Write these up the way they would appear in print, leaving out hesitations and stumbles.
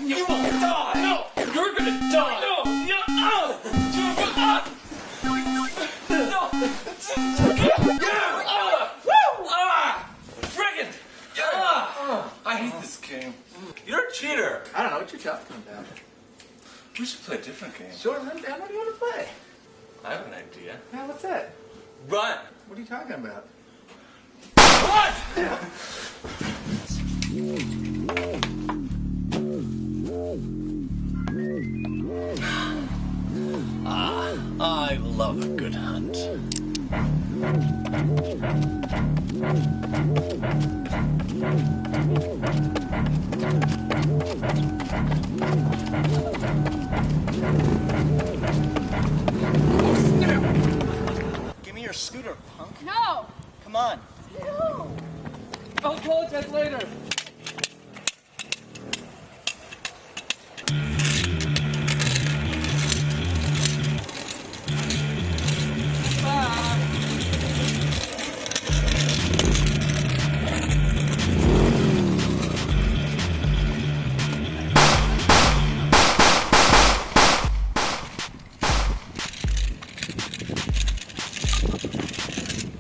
You will die! No! You're gonna die! No! Friggin'! I hate this game. You're a cheater! I don't know what you're talking about. We should play a different game. Sure, run down. What do you want to play? I have an idea. Yeah, what's that? Run! What are you talking about? Run! I love a good hunt. Give me your scooter, punk. No! Come on. No! I'll apologize later.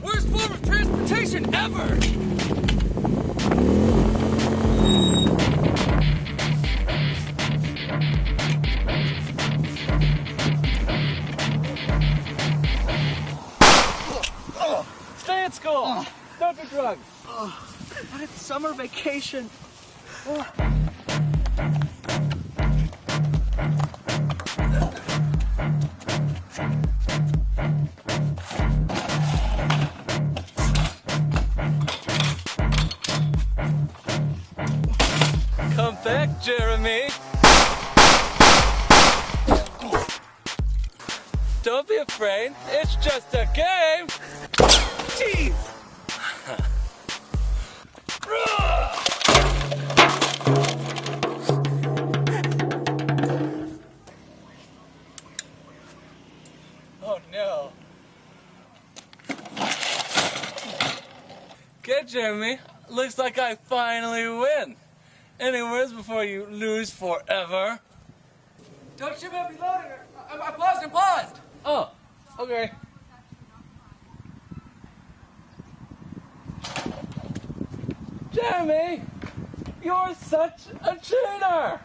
Worst form of transportation ever! Stay at school! Don't do drugs! But it's summer vacation. Come back, Jeremy! Don't be afraid, it's just a game! Jeez! Oh no. Okay, Jeremy. Looks like I finally win. Any words before you lose forever? Don't shoot me up reloading. I paused. Oh, okay. Jeremy, you're such a cheater!